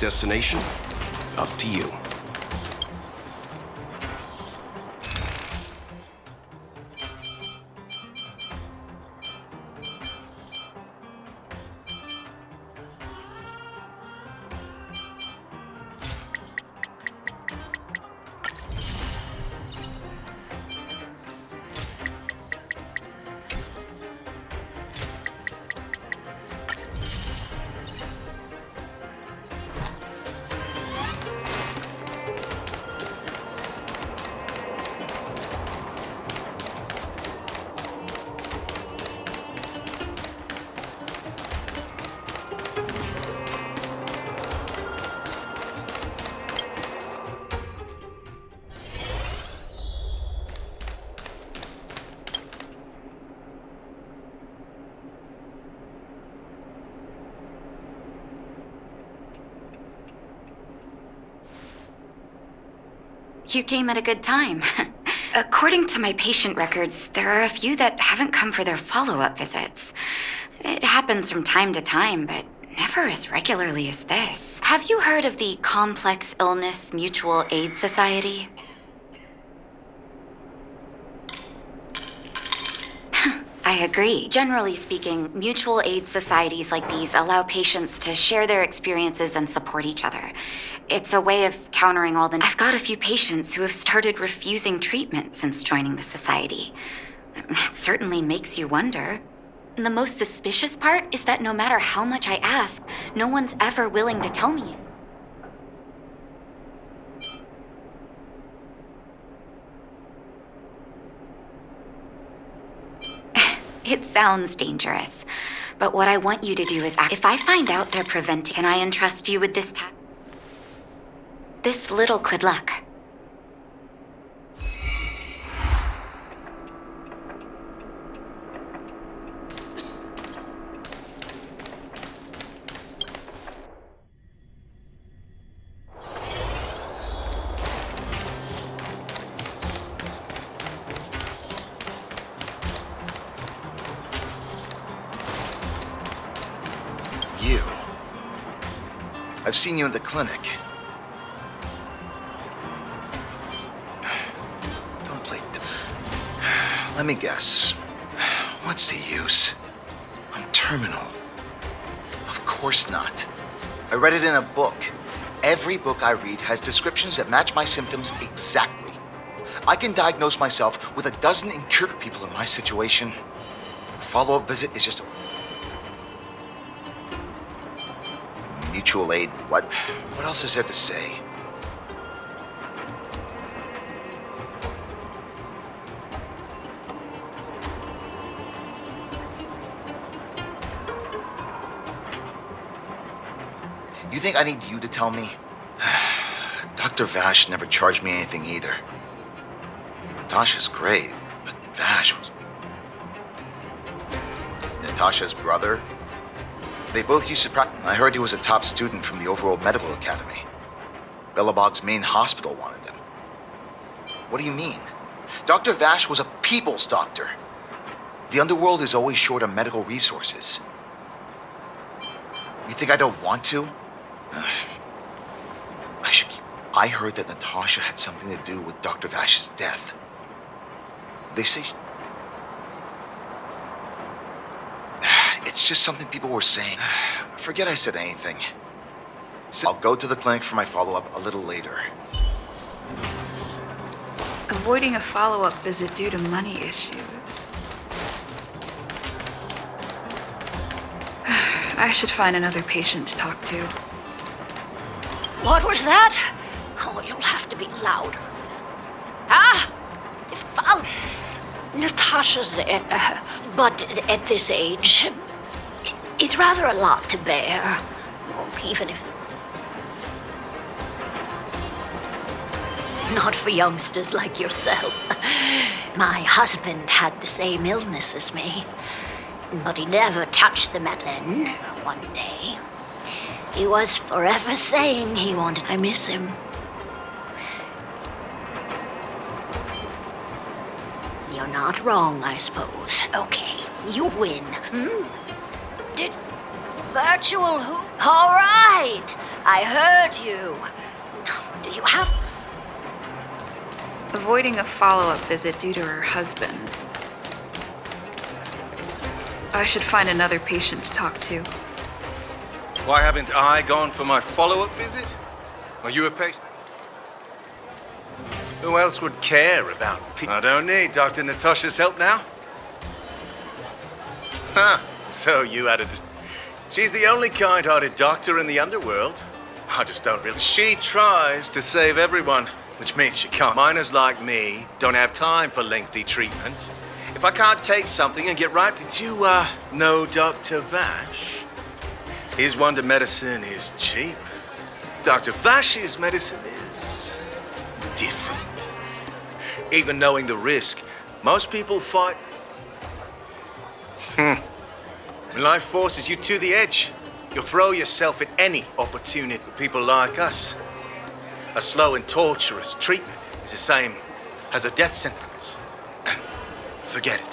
Next destination? Up to you. You came at a good time. According to my patient records, there are a few that haven't come for their follow-up visits. It happens from time to time, but never as regularly as this. Have you heard of the Complex Illness Mutual Aid Society? I agree. Generally speaking, mutual aid societies like these allow patients to share their experiences and support each other. It's a way of countering all the... I've got a few patients who have started refusing treatment since joining the society. It certainly makes you wonder. And the most suspicious part is that no matter how much I ask, no one's ever willing to tell me. It sounds dangerous, but what I want you to do is if I find out they're preventing, can I entrust you with this this little good luck? You. I've seen you in the clinic. Don't play... Let me guess. What's the use? I'm terminal. Of course not. I read it in a book. Every book I read has descriptions that match my symptoms exactly. I can diagnose myself with a dozen incurable people in my situation. A follow-up visit is just... Mutual aid, what? What else is there to say? You think I need you to tell me? Dr. Vash never charged me anything either. Natasha's great, but Vash was... Natasha's brother? They both used to practice. I heard he was a top student from the Overworld Medical Academy. Bellabog's main hospital wanted him. What do you mean? Dr. Vash was a people's doctor. The underworld is always short on medical resources. You think I don't want to? I should keep... I heard that Natasha had something to do with Dr. Vash's death. They say... It's just something people were saying. Forget I said anything. I'll go to the clinic for my follow-up a little later. Avoiding a follow-up visit due to money issues. I should find another patient to talk to. What was that? Oh, you'll have to be louder. Ah! Natasha's but at this age, it's rather a lot to bear. Even if... Not for youngsters like yourself. My husband had the same illness as me, but he never touched the medicine. One day, he was forever saying he wanted... I miss him. You're not wrong, I suppose. Okay, you win. Virtual who? All right, I heard you. Do you have... Avoiding a follow-up visit due to her husband. I should find another patient to talk to. Why haven't I gone for my follow-up visit? Are you a patient? Who else would care about people? I don't need Dr. Natasha's help now. Huh, so you had a... She's the only kind-hearted doctor in the underworld. I just don't really... She tries to save everyone, which means she can't. Miners like me don't have time for lengthy treatments. If I can't take something and get right... Did you, know Dr. Vash? His wonder medicine is cheap. Dr. Vash's medicine is... different. Even knowing the risk, most people fight... When life forces you to the edge, you'll throw yourself at any opportunity. For people like us, a slow and torturous treatment is the same as a death sentence. Forget it.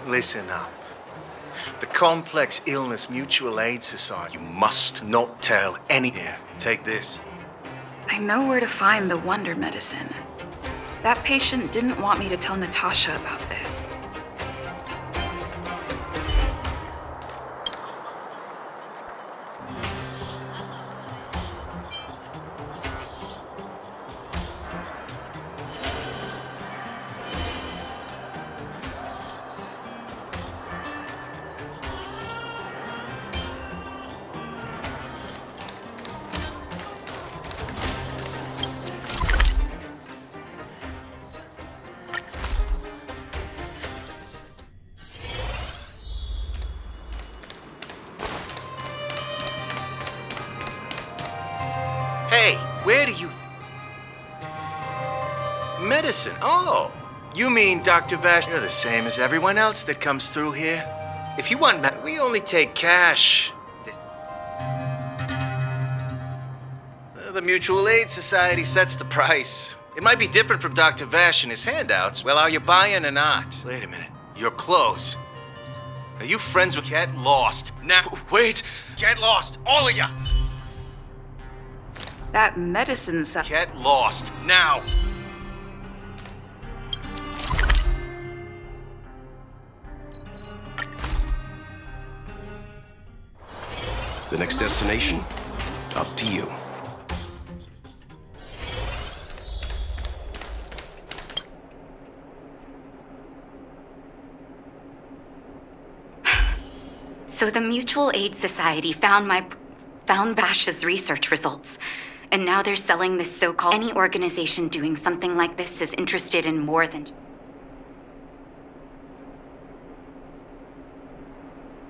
Listen up. The Complex Illness Mutual Aid Society. You must not tell any... Here, take this. I know where to find the wonder medicine. That patient didn't want me to tell Natasha about this. Hey, where do you... Medicine? Oh, you mean Dr. Vash? You're the same as everyone else that comes through here. If you want we only take cash. The Mutual Aid Society sets the price. It might be different from Dr. Vash and his handouts. Well, are you buying or not? Wait a minute. Your clothes. Are you friends with... Get lost. Now, wait. Get lost, all of ya. That medicine's... Get lost, now! The next destination? Up to you. So the Mutual Aid Society found Vash's research results. And now they're selling this so-called... Any organization doing something like this is interested in more than...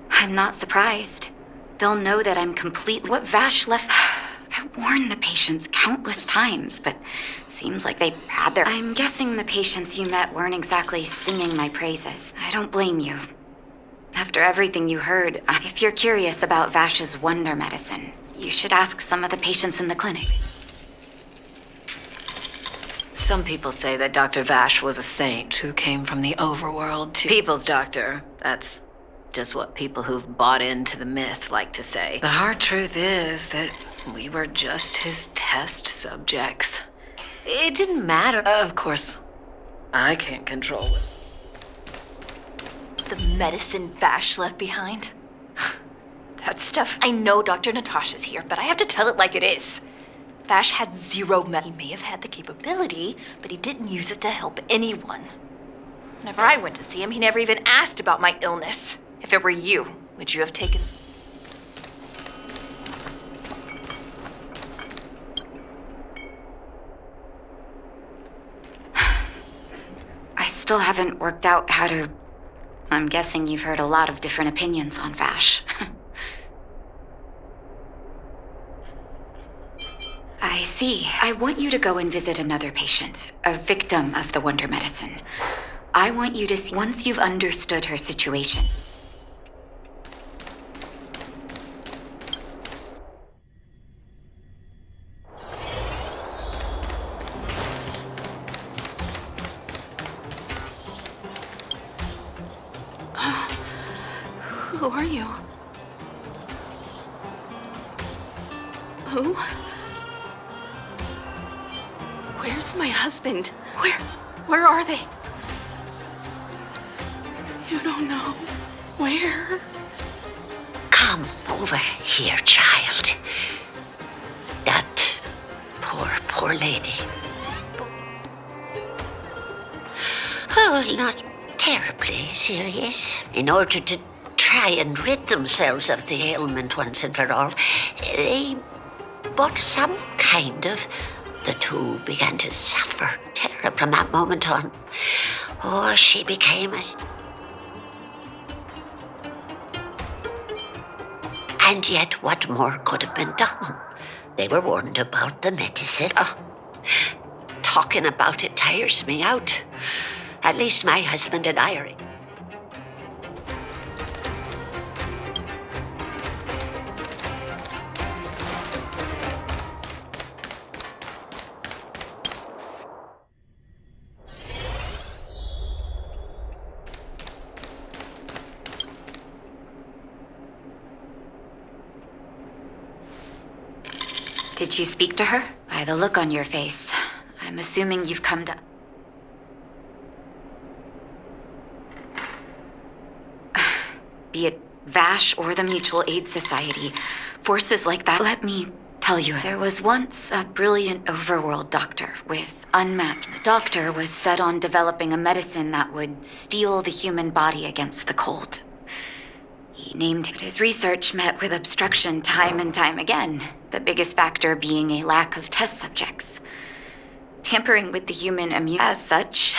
I'm not surprised. They'll know that I'm completely... What Vash left... I warned the patients countless times, but seems like they had their... I'm guessing the patients you met weren't exactly singing my praises. I don't blame you. After everything you heard, if you're curious about Vash's wonder medicine, you should ask some of the patients in the clinic. Some people say that Dr. Vash was a saint who came from the overworld to... People's doctor. That's just what people who've bought into the myth like to say. The hard truth is that we were just his test subjects. It didn't matter. Of course, I can't control it. The medicine Vash left behind? That stuff... I know Dr. Natasha's here, but I have to tell it like it is. Vash had zero He may have had the capability, but he didn't use it to help anyone. Whenever I went to see him, he never even asked about my illness. If it were you, would you have taken... I still haven't worked out how to... I'm guessing you've heard a lot of different opinions on Vash. I see. I want you to go and visit another patient, a victim of the wonder medicine. I want you to see once you've understood her situation. Who are you? Who? Where's my husband? Where are they? You don't know. Where? Come over here, child. That poor lady. Oh, not terribly serious. In order to try and rid themselves of the ailment once and for all, they bought some kind of... The two began to suffer terror from that moment on. Oh, she became a... And yet, what more could have been done? They were warned about the medicine. Oh, talking about it tires me out. At least my husband and I are... Did you speak to her? By the look on your face, I'm assuming you've come to... Be it Vash or the Mutual Aid Society, forces like that... Let me tell you, there was once a brilliant overworld doctor with unmatched... The doctor was set on developing a medicine that would steel the human body against the cold. He named it. His research met with obstruction time and time again, the biggest factor being a lack of test subjects. Tampering with the human immune... As such,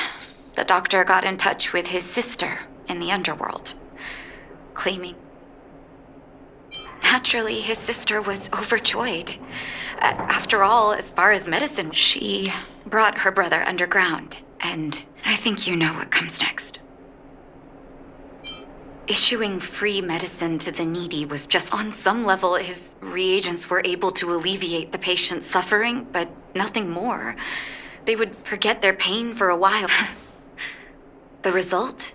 the doctor got in touch with his sister in the underworld, claiming... Naturally, his sister was overjoyed. After all, as far as medicine, she brought her brother underground, and I think you know what comes next. Issuing free medicine to the needy was just... On some level, his reagents were able to alleviate the patient's suffering, but nothing more. They would forget their pain for a while. The result?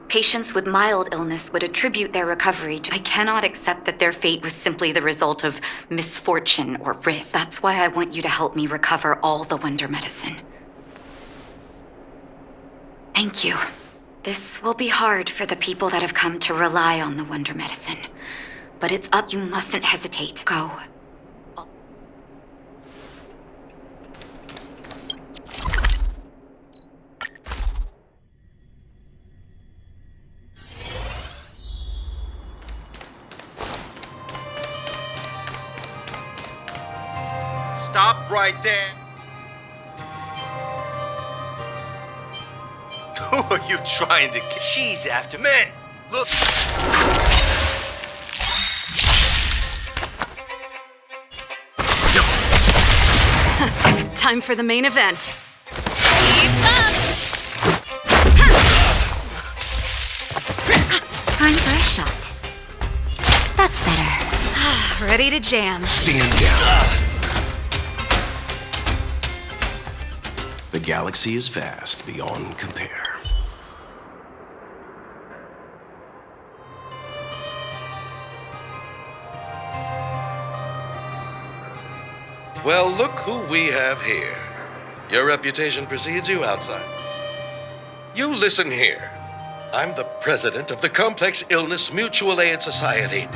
Patients with mild illness would attribute their recovery to... I cannot accept that their fate was simply the result of misfortune or risk. That's why I want you to help me recover all the wonder medicine. Thank you. This will be hard for the people that have come to rely on the wonder medicine. But it's up. You mustn't hesitate. Go. Stop right there. Who are you trying to kill? She's after men. Look. Time for the main event. Keep up! Time for a shot. That's better. Ready to jam. Stand down. The galaxy is vast beyond compare. Well, look who we have here. Your reputation precedes you outside. You listen here. I'm the president of the Complex Illness Mutual Aid Society.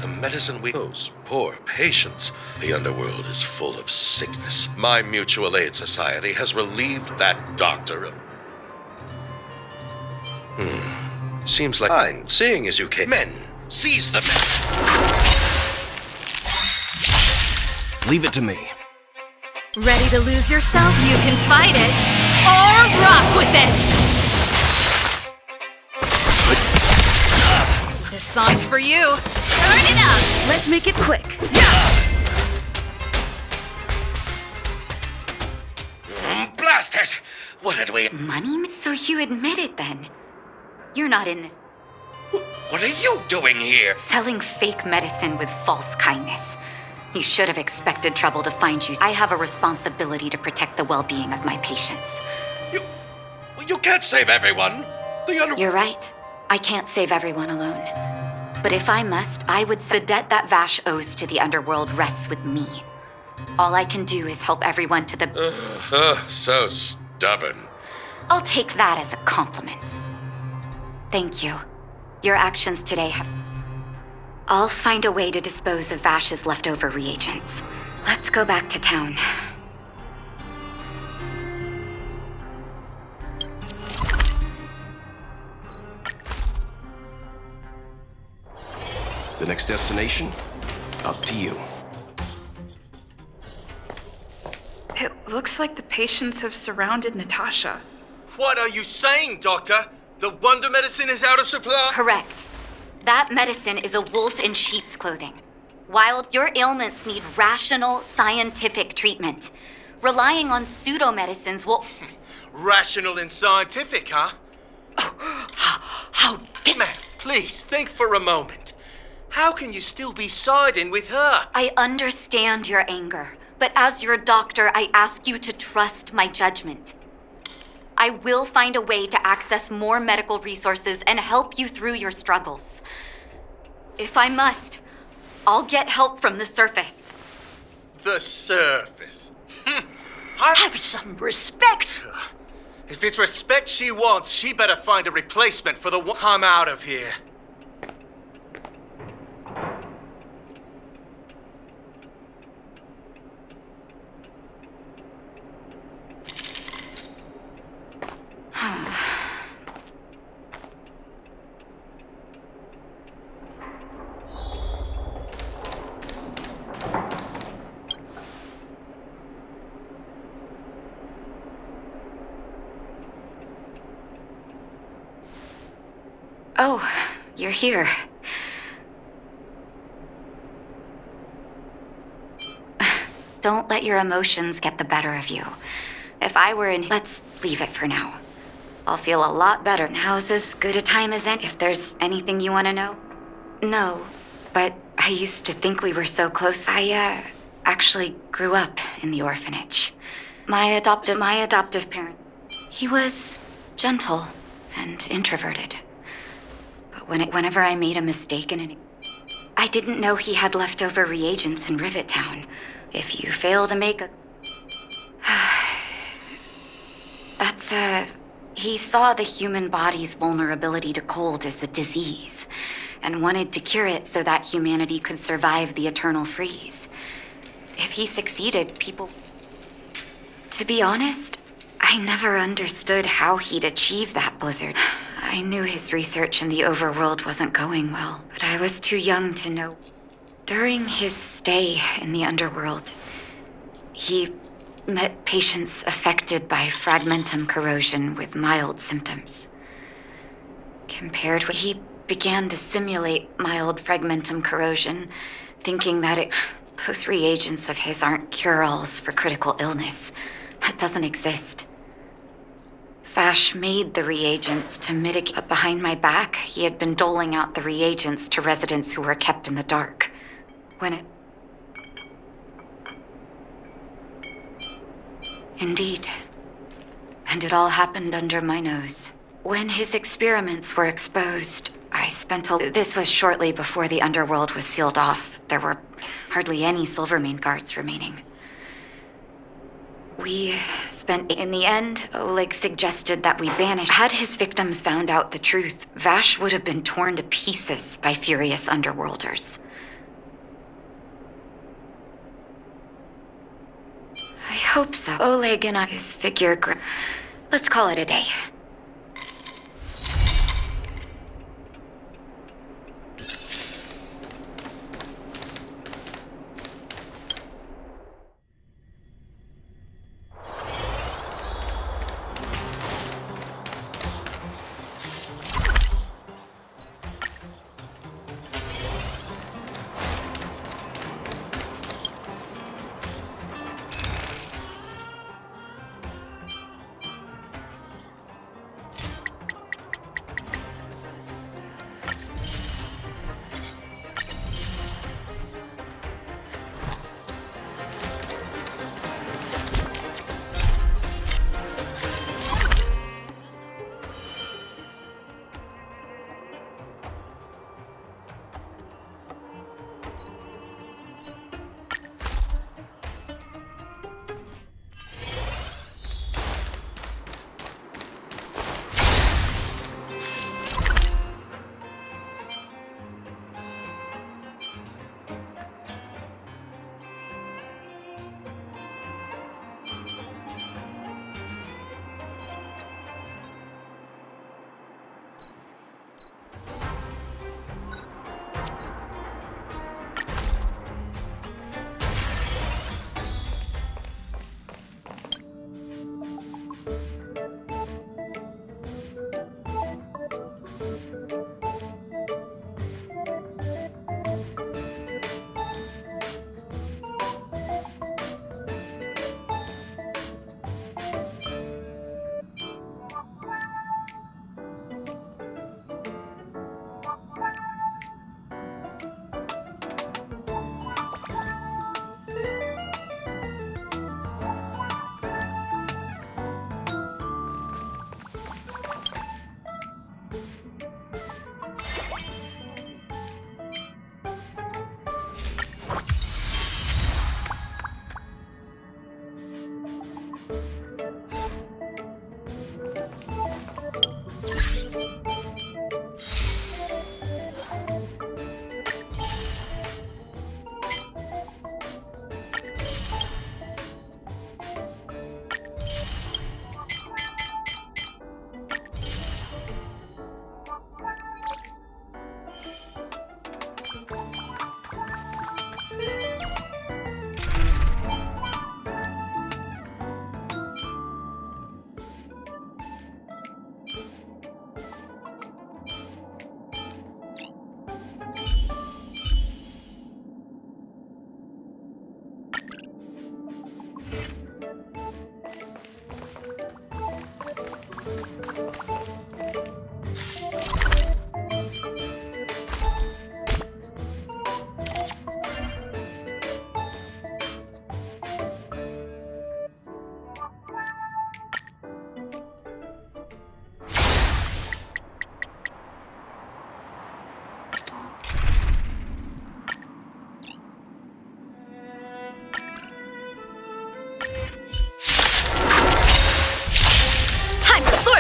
The medicine we use, poor patients. The underworld is full of sickness. My Mutual Aid Society has relieved that doctor of... Seems like fine, seeing as you came. Men, seize the men. Leave it to me. Ready to lose yourself? You can fight it, or rock with it! This song's for you. Turn it up! Let's make it quick. Blast it! What did we... Money? So you admit it then? You're not in this... What are you doing here? Selling fake medicine with false kindness. You should have expected trouble to find you. I have a responsibility to protect the well-being of my patients. You can't save everyone. You're right. I can't save everyone alone. But if I must, I would say the debt that Vash owes to the underworld rests with me. All I can do is help everyone to the... So stubborn. I'll take that as a compliment. Thank you. Your actions today have... I'll find a way to dispose of Vash's leftover reagents. Let's go back to town. The next destination? Up to you. It looks like the patients have surrounded Natasha. What are you saying, Doctor? The wonder medicine is out of supply? Correct. That medicine is a wolf in sheep's clothing. Wild, your ailments need rational, scientific treatment. Relying on pseudo-medicines will... Rational and scientific, huh? How dare... Man, please, think for a moment. How can you still be siding with her? I understand your anger, but as your doctor, I ask you to trust my judgment. I will find a way to access more medical resources and help you through your struggles. If I must, I'll get help from the surface. The surface? Have some respect. If it's respect she wants, she better find a replacement for the one. I'm out of here. Oh, you're here. Don't let your emotions get the better of you. If I were in... Let's leave it for now. I'll feel a lot better. Now's as good a time as any. If there's anything you want to know. No, but I used to think we were so close. I, actually grew up in the orphanage. My adoptive parent. He was gentle and introverted. But whenever I made a mistake in I didn't know he had leftover reagents in Rivet Town. If you fail to make a... He saw the human body's vulnerability to cold as a disease, and wanted to cure it so that humanity could survive the eternal freeze. If he succeeded, people... To be honest, I never understood how he'd achieve that blizzard. I knew his research in the overworld wasn't going well, but I was too young to know. During his stay in the underworld, he met patients affected by fragmentum corrosion with mild symptoms. He began to simulate mild fragmentum corrosion, thinking that those reagents of his aren't cure-alls for critical illness. That doesn't exist. Vash made the reagents to mitigate, but behind my back, he had been doling out the reagents to residents who were kept in the dark. Indeed. And it all happened under my nose. When his experiments were exposed, This was shortly before the underworld was sealed off. There were hardly any Silvermane guards remaining. In the end, Oleg suggested that we banish. Had his victims found out the truth, Vash would have been torn to pieces by furious underworlders. I hope so. Oleg and his figure... Let's call it a day.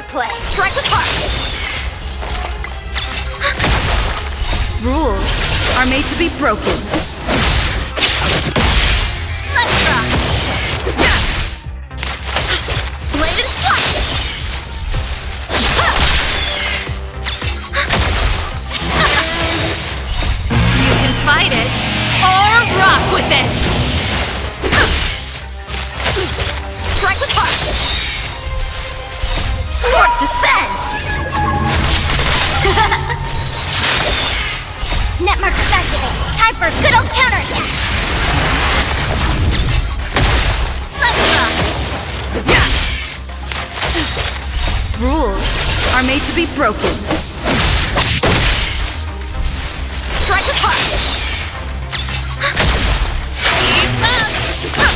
play. Strike with heart. Rules are made to be broken. Let's rock. Blade and flight. You can fight it or rock with it. Strike with heart. Swords descend. Net markers activate. Time for a good old counterattack. Let's rock. Rules are made to be broken. Strike with heart. Keep up.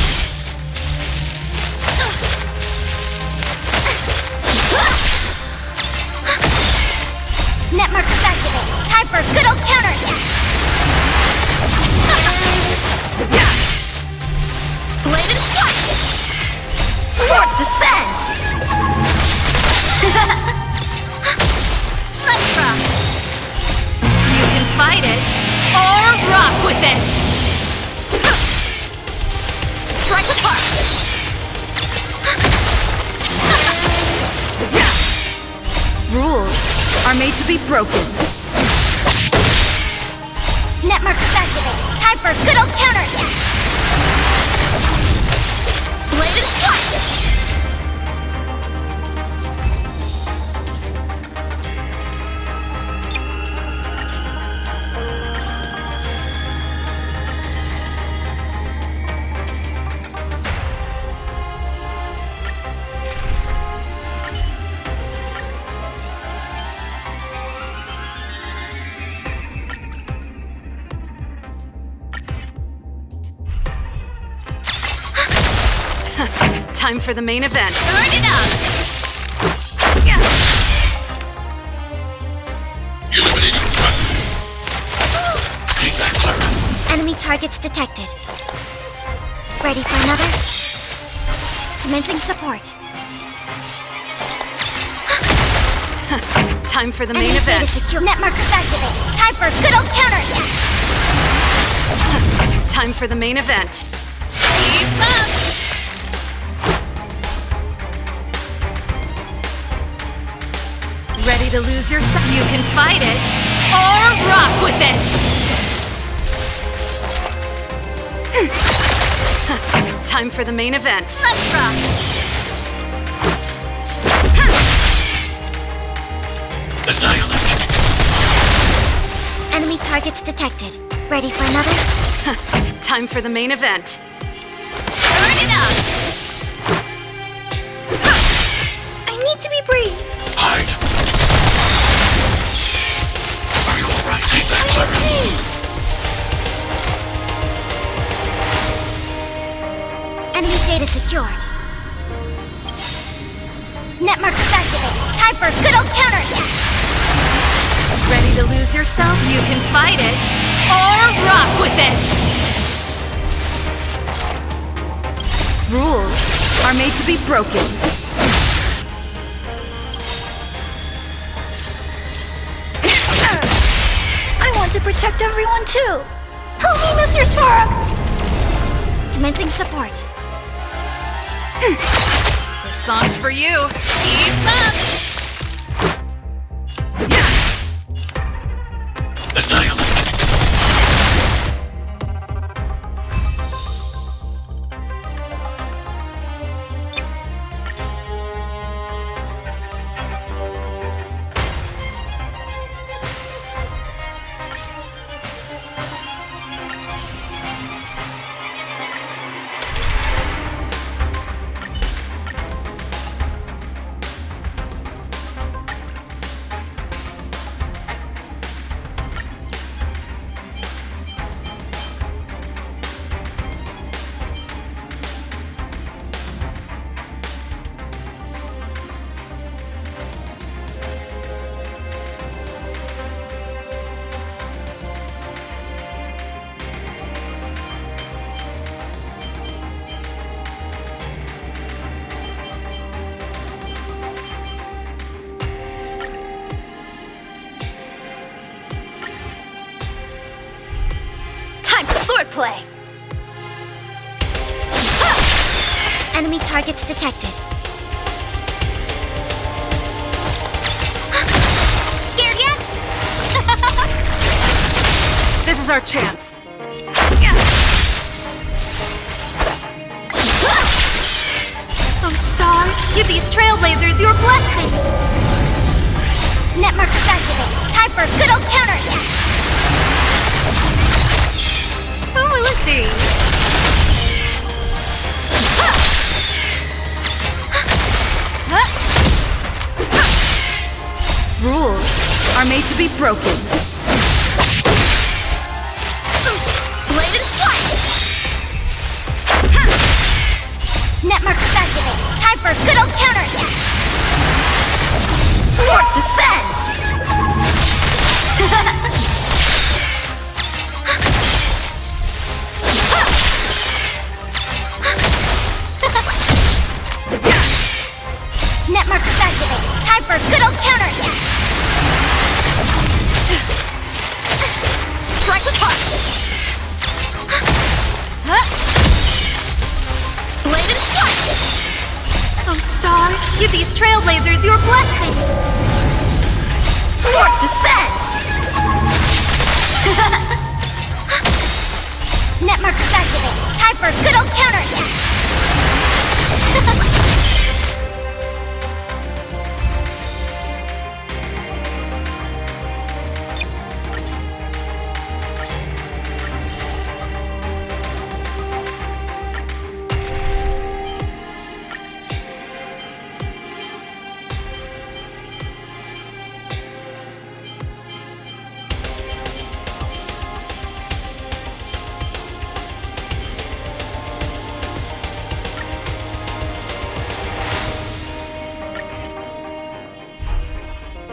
Net markers activate. Time for a good old counterattack. Blade and flight. Swords descend. Let's rock. You can fight it or rock with it. Strike with heart. Rules are made to be broken. Net markers activate. Time for a good old counterattack. Blade and flight. Time for the main event. Burn it up. Eliminating threat. Stay back, Clara. Enemy targets detected. Ready for another? Commencing support. Time for the main Enemy event. data secure. Net markers activate. Time for a good old counterattack. Time for the main event. Keep up. Ready to lose yourself? You can fight it or rock with it. Time for the main event. Let's rock. Annihilate. Enemy targets detected. Ready for another? Time for the main event. Burn it up. I need to be brief. Hide. Are you alright? Stay back, Clara. Enemy data secured. Net markers activate. Time for a good old counterattack. Ready to lose yourself? You can fight it or rock with it. Rules are made to be broken. I want to protect everyone too. Help me, Mr. Spark. Commencing support. This song's for you. Keep up. Annihilate. play! Enemy targets detected. Scared yet? This is our chance. Oh, stars, give these trailblazers your blessing! Netmark is activated. Time for a good old counterattack! Who will it be? Rules are made to be broken. Blade and flight! Netmark is activated. Time for a good old counterattack! Swords descend! Netmark is activated. Time for a good old counterattack! Strike with heart! Blade and flight! Oh, stars, give these trailblazers your blessing! Swords descend! Netmark is activated. Time for a good old counterattack!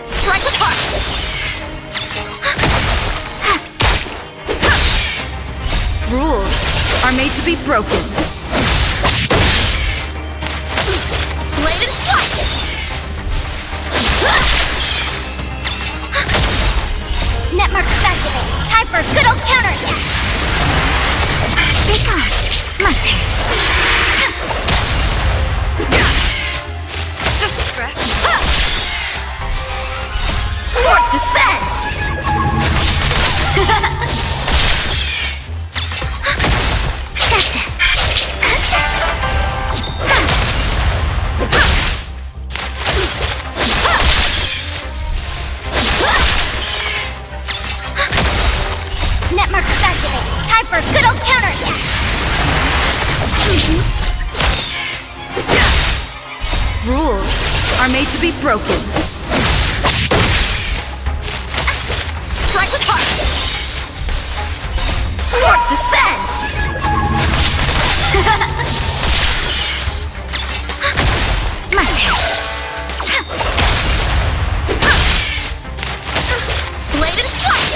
Strike with heart! Rules are made to be broken. Blade and flight! Netmark is activated. Time for a good old counterattack! Take on, my turn. Just a scratch. Swords descend! Gotcha! Netmark is activated. Time for a good old counterattack! Rules are made to be broken. Strike with heart! Swords descend! My turn. Blade and flight!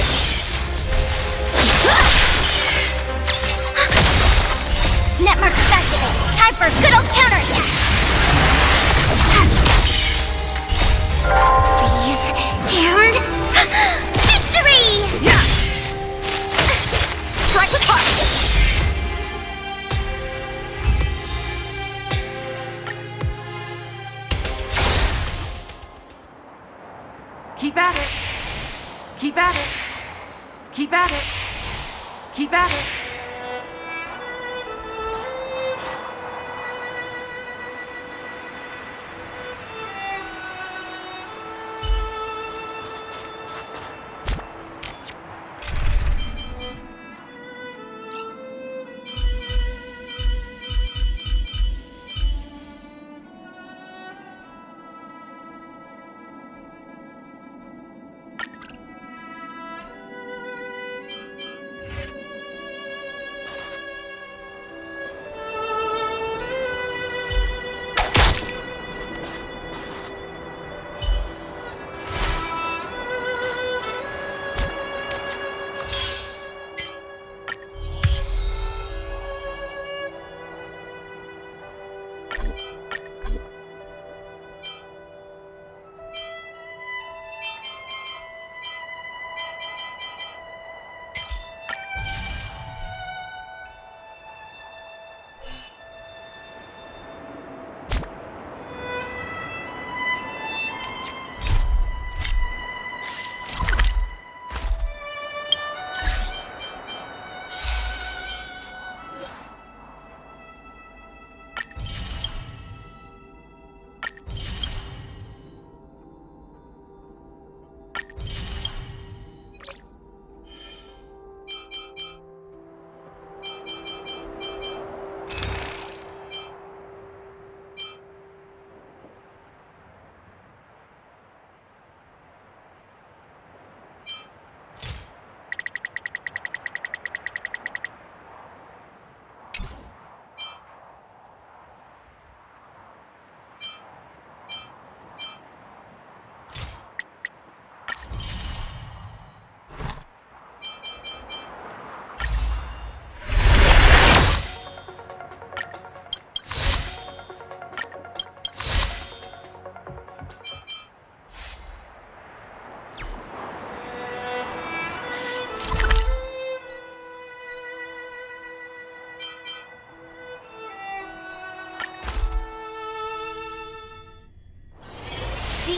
Netmark is activated. Time for a good old counterattack! Freeze and victory! Yeah! Strike with heart! Keep at it. Keep at it. Keep at it. Keep at it.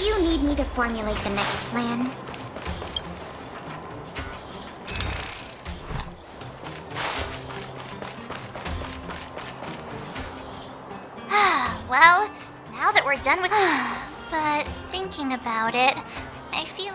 you need me to formulate the next plan? Well, now that we're done with... But thinking about it, I feel...